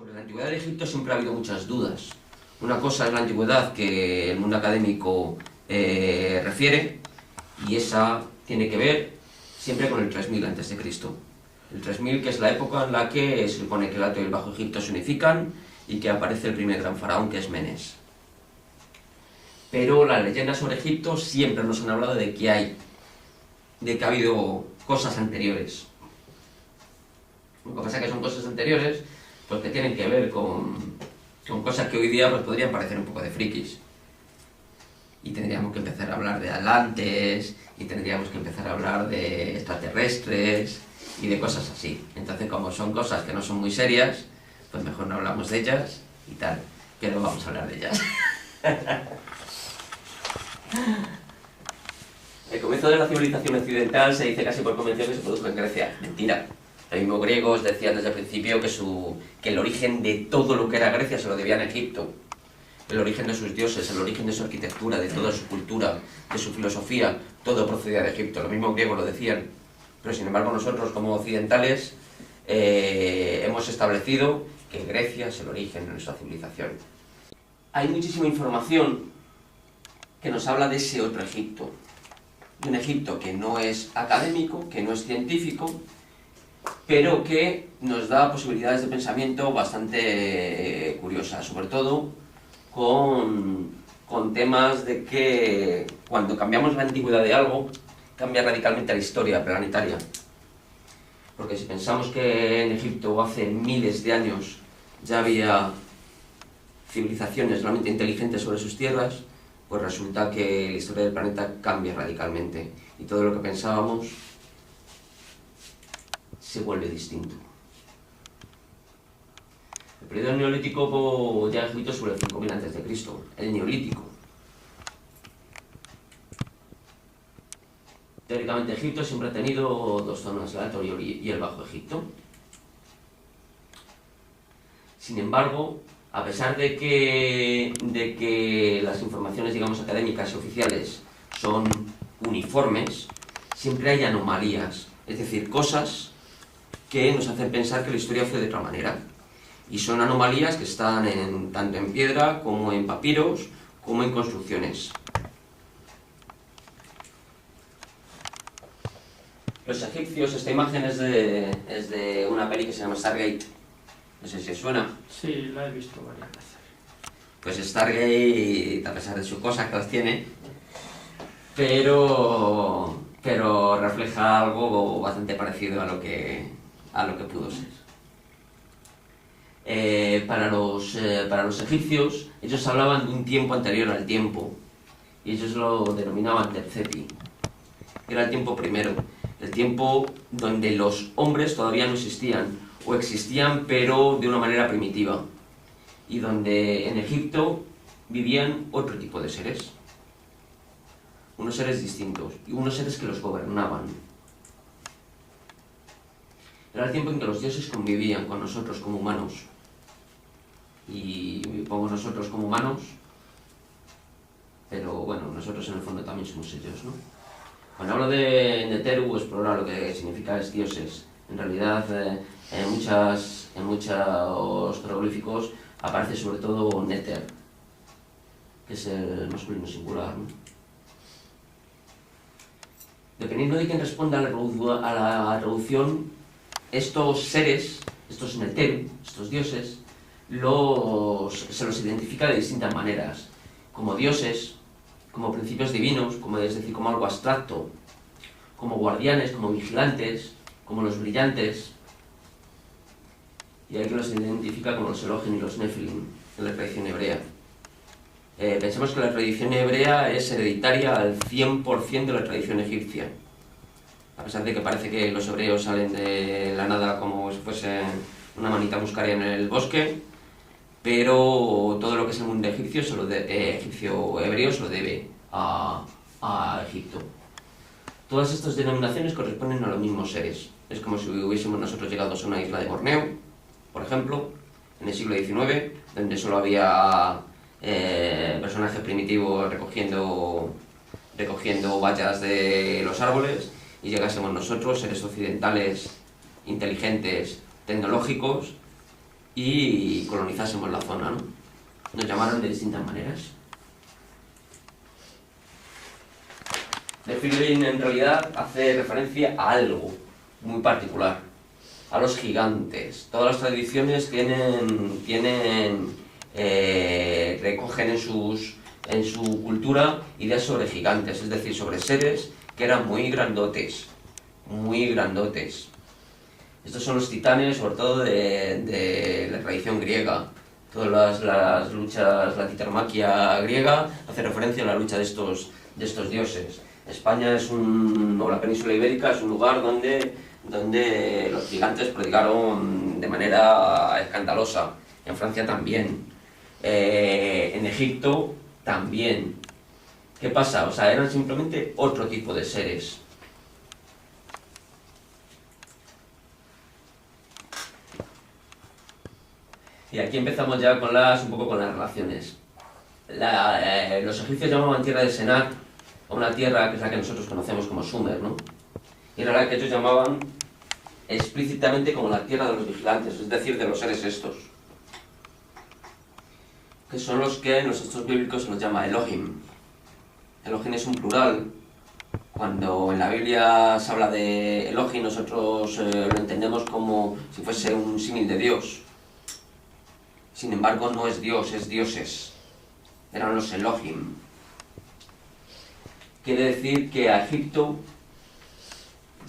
Sobre la antigüedad de Egipto siempre ha habido muchas dudas. Una cosa es la antigüedad que el mundo académico refiere, y esa tiene que ver siempre con el 3000 a.C. El 3000, que es la época en la que se supone que el Alto y el Bajo Egipto se unifican y que aparece el primer gran faraón, que es Menes. Pero las leyendas sobre Egipto siempre nos han hablado de que ha habido cosas anteriores. Lo que pasa es que son cosas anteriores pues que tienen que ver con cosas que hoy día pues, podrían parecer un poco de frikis. Y tendríamos que empezar a hablar de atlantes, y tendríamos que empezar a hablar de extraterrestres y de cosas así. Entonces, como son cosas que no son muy serias, pues mejor no hablamos de ellas y tal. Pero vamos a hablar de ellas. El comienzo de la civilización occidental se dice casi por convención que se produjo en Grecia. Mentira. Los mismos griegos decían desde el principio que el origen de todo lo que era Grecia se lo debían a Egipto. El origen de sus dioses, el origen de su arquitectura, de toda su cultura, de su filosofía, todo procedía de Egipto. Los mismos griegos lo decían. Pero sin embargo nosotros como occidentales hemos establecido que Grecia es el origen de nuestra civilización. Hay muchísima información que nos habla de ese otro Egipto. De un Egipto que no es académico, que no es científico, pero que nos da posibilidades de pensamiento bastante curiosas, sobre todo con temas de que cuando cambiamos la antigüedad de algo, cambia radicalmente la historia planetaria. Porque si pensamos que en Egipto hace miles de años ya había civilizaciones realmente inteligentes sobre sus tierras, pues resulta que la historia del planeta cambia radicalmente y todo lo que pensábamos se vuelve distinto. El periodo neolítico ya Egipto sobre el 5000 a.C., el neolítico. Teóricamente Egipto siempre ha tenido dos zonas, el Alto y el Bajo Egipto. Sin embargo, a pesar de que las informaciones, digamos, académicas y oficiales son uniformes, siempre hay anomalías, es decir, cosas que nos hacen pensar que la historia fue de otra manera. Y son anomalías que están tanto en piedra, como en papiros, como en construcciones. Los egipcios, esta imagen es de una peli que se llama Stargate. No sé si os suena. Sí, la he visto varias veces. Pues Stargate, a pesar de sus cosas que las tiene, pero refleja algo bastante parecido a lo que pudo ser. Para los egipcios, ellos hablaban de un tiempo anterior al tiempo, y ellos lo denominaban Tercepi. Era el tiempo primero, el tiempo donde los hombres todavía no existían, o existían pero de una manera primitiva, y donde en Egipto vivían otro tipo de seres, unos seres distintos, y unos seres que los gobernaban. Era el tiempo en que los dioses convivían con nosotros como humanos, y pongo nosotros como humanos, pero bueno, nosotros en el fondo también somos ellos, ¿no? Cuando hablo de Neteru, explora lo que significa es dioses. En realidad, en muchos jeroglíficos aparece sobre todo Neter, que es el masculino singular, ¿no? Dependiendo de quién responda a la traducción, estos seres, estos Neteru, estos dioses, se los identifica de distintas maneras, como dioses, como principios divinos, es decir, como algo abstracto, como guardianes, como vigilantes, como los brillantes, y hay que los identifica como los Elohim y los Nephilim en la tradición hebrea. Pensemos que la tradición hebrea es hereditaria al 100% de la tradición egipcia, a pesar de que parece que los hebreos salen de la nada como si fuese una manita muscaria en el bosque, pero todo lo que es el mundo egipcio hebreo se lo debe a Egipto. Todas estas denominaciones corresponden a los mismos seres. Es como si hubiésemos nosotros llegado a una isla de Borneo, por ejemplo, en el siglo XIX, donde solo había personajes primitivos recogiendo bayas de los árboles, y llegásemos nosotros, seres occidentales, inteligentes, tecnológicos, y colonizásemos la zona, ¿no? Nos llamaron de distintas maneras. Nephilim en realidad hace referencia a algo muy particular, a los gigantes. Todas las tradiciones recogen en su cultura ideas sobre gigantes, es decir, sobre seres que eran muy grandotes, muy grandotes. Estos son los titanes, sobre todo de la tradición griega. Todas las luchas, la titaromaquia griega hace referencia a la lucha de estos dioses. España o la península ibérica es un lugar donde los gigantes prodigaron de manera escandalosa. En Francia también. En Egipto también. ¿Qué pasa? O sea, eran simplemente otro tipo de seres. Y aquí empezamos ya un poco con las relaciones. Los egipcios llamaban tierra de Senar a una tierra que es la que nosotros conocemos como Sumer, ¿no? Y era la que ellos llamaban explícitamente como la tierra de los vigilantes, es decir, de los seres estos, que son los que en los textos bíblicos se los llama Elohim. Elohim es un plural. Cuando en la Biblia se habla de Elohim, nosotros lo entendemos como si fuese un símil de Dios. Sin embargo, no es Dios, es dioses. Eran los Elohim. Quiere decir que a Egipto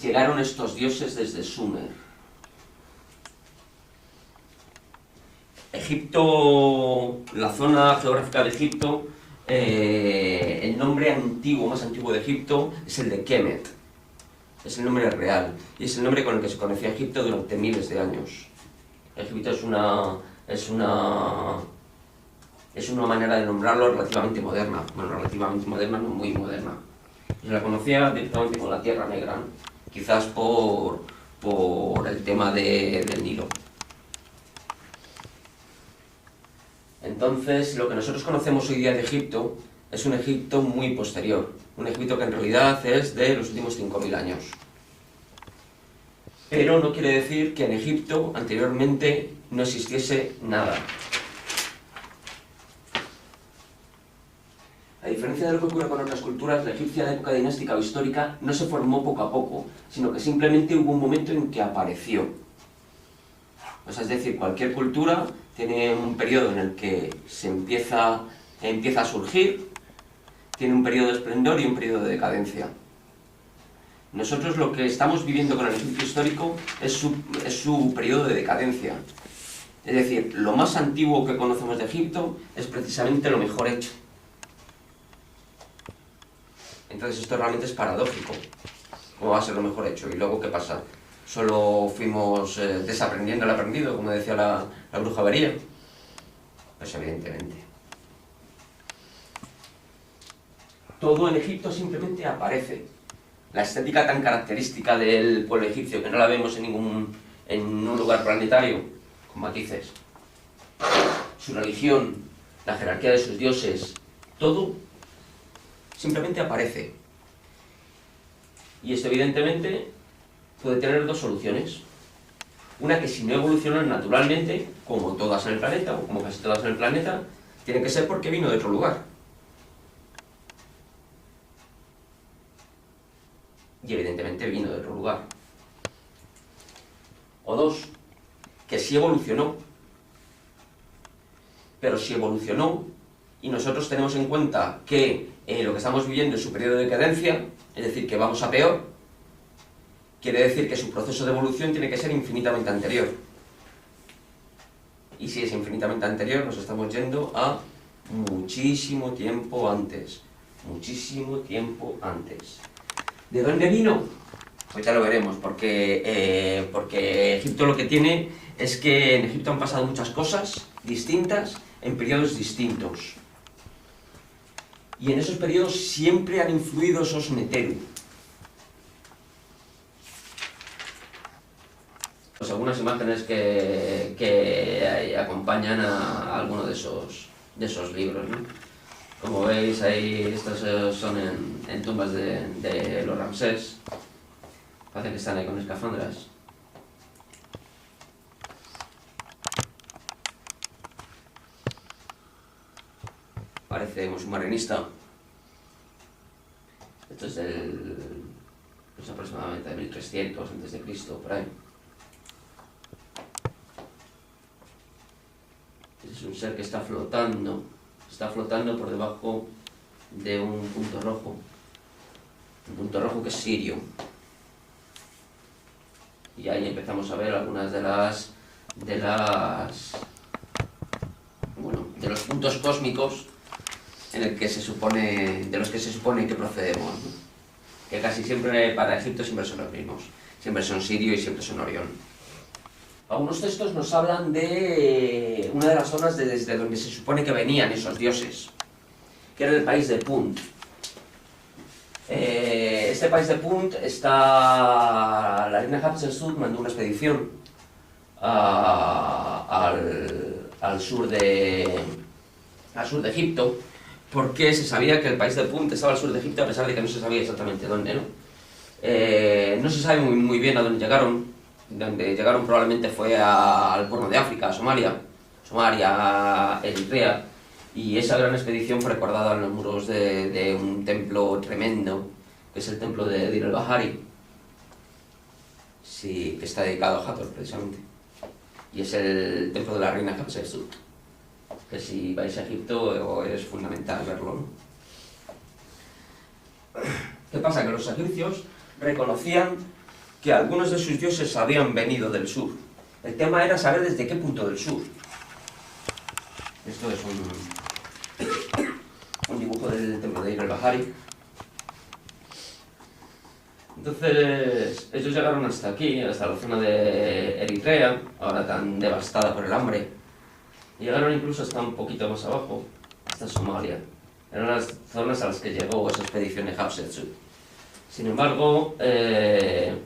llegaron estos dioses desde Sumer. Egipto, la zona geográfica de Egipto, el nombre más antiguo de Egipto es el de Kemet. Es el nombre real y es el nombre con el que se conocía Egipto durante miles de años. Egipto es una manera de nombrarlo relativamente moderna. Bueno, relativamente moderna, no muy moderna. Se la conocía directamente como la Tierra Negra, ¿no? Quizás por el tema del Nilo. Entonces, lo que nosotros conocemos hoy día de Egipto es un Egipto muy posterior. Un Egipto que en realidad es de los últimos 5.000 años. Pero no quiere decir que en Egipto anteriormente no existiese nada. A diferencia de lo que ocurre con otras culturas, la egipcia de época dinástica o histórica no se formó poco a poco, sino que simplemente hubo un momento en que apareció. O sea, es decir, cualquier cultura tiene un periodo en el que se empieza a surgir, tiene un periodo de esplendor y un periodo de decadencia. Nosotros lo que estamos viviendo con el Egipto histórico es su periodo de decadencia. Es decir, lo más antiguo que conocemos de Egipto es precisamente lo mejor hecho. Entonces esto realmente es paradójico. ¿Cómo va a ser lo mejor hecho? ¿Y luego qué pasa? ¿Solo fuimos desaprendiendo el aprendido, como decía la bruja Bería? Pues evidentemente. Todo en Egipto simplemente aparece. La estética tan característica del pueblo egipcio, que no la vemos en un lugar planetario, con matices. Su religión, la jerarquía de sus dioses, todo simplemente aparece. Y esto evidentemente puede tener dos soluciones. Una que si no evolucionan naturalmente, como todas en el planeta, o como casi todas en el planeta, tiene que ser porque vino de otro lugar. Y evidentemente vino de otro lugar. O dos, que sí evolucionó. Pero si evolucionó, y nosotros tenemos en cuenta que lo que estamos viviendo es su periodo de decadencia, es decir, que vamos a peor, quiere decir que su proceso de evolución tiene que ser infinitamente anterior. Y si es infinitamente anterior, nos estamos yendo a muchísimo tiempo antes. Muchísimo tiempo antes. ¿De dónde vino? Pues ya lo veremos, porque Egipto lo que tiene es que en Egipto han pasado muchas cosas distintas en periodos distintos. Y en esos periodos siempre han influido esos Neteru. Pues algunas imágenes que acompañan a alguno de esos libros, ¿no? Como veis ahí, estos son en tumbas de los Ramsés. Parece que están ahí con escafandras. parece muy submarinista. Esto es pues aproximadamente de 1300 a.C., por ahí. Es un ser que está flotando por debajo de un punto rojo que es Sirio. Y ahí empezamos a ver algunas de los puntos cósmicos de los que se supone que procedemos, ¿no? Que casi siempre para Egipto siempre son los mismos, siempre son Sirio y siempre son Orión. Algunos textos nos hablan de una de las zonas desde donde se supone que venían esos dioses, que era el país de Punt. Este país de Punt la reina Hatshepsut mandó una expedición al sur de Egipto, porque se sabía que el país de Punt estaba al sur de Egipto, a pesar de que no se sabía exactamente dónde, ¿no? No se sabe muy bien a dónde llegaron. Donde llegaron probablemente fue al Cuerno de África, a Somalia, Eritrea, y esa gran expedición fue recordada en los muros de un templo tremendo, que es el templo de Dir el-Bahari, sí, que está dedicado a Hathor precisamente, y es el templo de la reina Hatshepsut, que si vais a Egipto es fundamental verlo, ¿no? ¿Qué pasa? Que los egipcios reconocían que algunos de sus dioses habían venido del sur. El tema era saber desde qué punto del sur. Esto es un dibujo del templo de Dir el-Bahari. Entonces, ellos llegaron hasta aquí, hasta la zona de Eritrea, ahora tan devastada por el hambre. Llegaron incluso hasta un poquito más abajo, hasta Somalia. Eran las zonas a las que llegó esa expedición de Hatshepsut. Sin embargo, el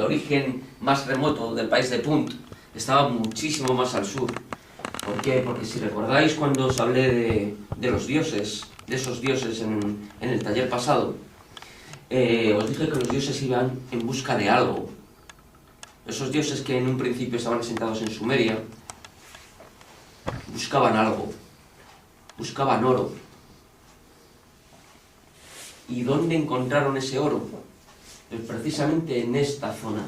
origen más remoto del país de Punt estaba muchísimo más al sur. ¿Por qué? Porque si recordáis cuando os hablé de los dioses, de esos dioses en el taller pasado, os dije que los dioses iban en busca de algo. Esos dioses que en un principio estaban asentados en Sumeria, buscaban algo, buscaban oro. ¿Y dónde encontraron ese oro? Pues precisamente en esta zona.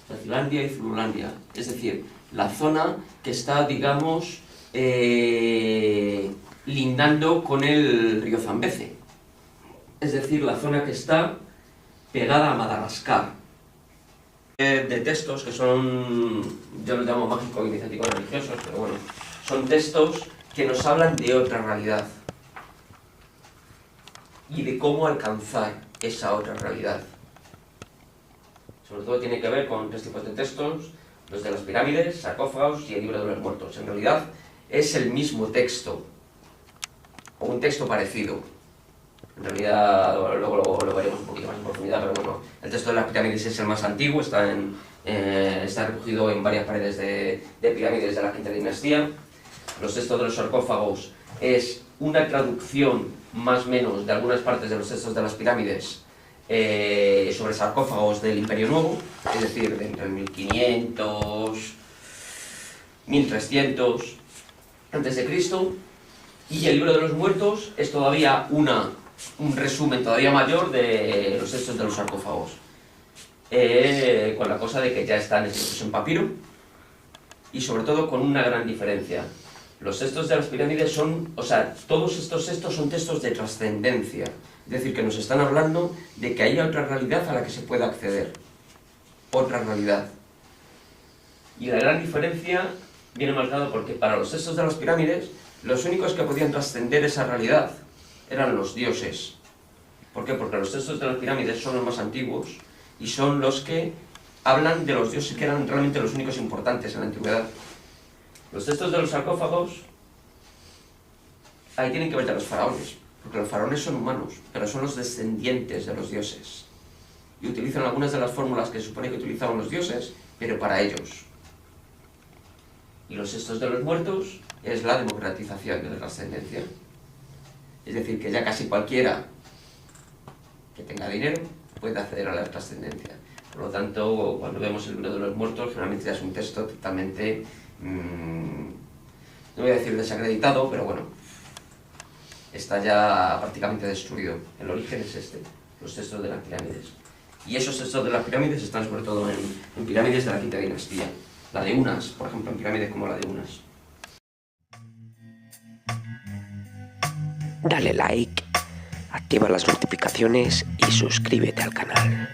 Zazilandia y Zululandia. Es decir, la zona que está, digamos, lindando con el río Zambeze. Es decir, la zona que está pegada a Madagascar. De textos que son, yo los llamo mágico-iniciativos religiosos, pero bueno, son textos que nos hablan de otra realidad y de cómo alcanzar esa otra realidad. Sobre todo tiene que ver con tres tipos de textos, los de las pirámides, sarcófagos y el libro de los muertos. En realidad es el mismo texto, o un texto parecido. En realidad luego lo veremos un poquito más en profundidad, pero bueno, el texto de las pirámides es el más antiguo, está recogido en varias paredes de pirámides de la quinta dinastía. Los textos de los sarcófagos es una traducción más o menos de algunas partes de los textos de las pirámides sobre sarcófagos del Imperio Nuevo, es decir, entre el 1500, 1300 a.C., y el libro de los muertos es todavía un resumen todavía mayor de los textos de los sarcófagos, con la cosa de que ya están escritos en papiro, y sobre todo con una gran diferencia. Los textos de las pirámides todos estos textos son textos de trascendencia, es decir, que nos están hablando de que hay otra realidad a la que se puede acceder, otra realidad. Y la gran diferencia viene marcada porque para los textos de las pirámides, los únicos que podían trascender esa realidad eran los dioses. ¿Por qué? Porque los textos de las pirámides son los más antiguos y son los que hablan de los dioses que eran realmente los únicos importantes en la antigüedad. Los textos de los sarcófagos, ahí tienen que ver a los faraones, porque los faraones son humanos, pero son los descendientes de los dioses. Y utilizan algunas de las fórmulas que se supone que utilizaban los dioses, pero para ellos. Y los textos de los muertos es la democratización de la trascendencia. Es decir, que ya casi cualquiera que tenga dinero puede acceder a la trascendencia. Por lo tanto, cuando vemos el libro de los muertos, generalmente ya es un texto totalmente, no voy a decir desacreditado, pero bueno, está ya prácticamente destruido. El origen es este, los textos de las pirámides. Y esos textos de las pirámides están sobre todo en pirámides de la Quinta Dinastía. La de Unas, por ejemplo, en pirámides como la de Unas. Dale like, activa las notificaciones y suscríbete al canal.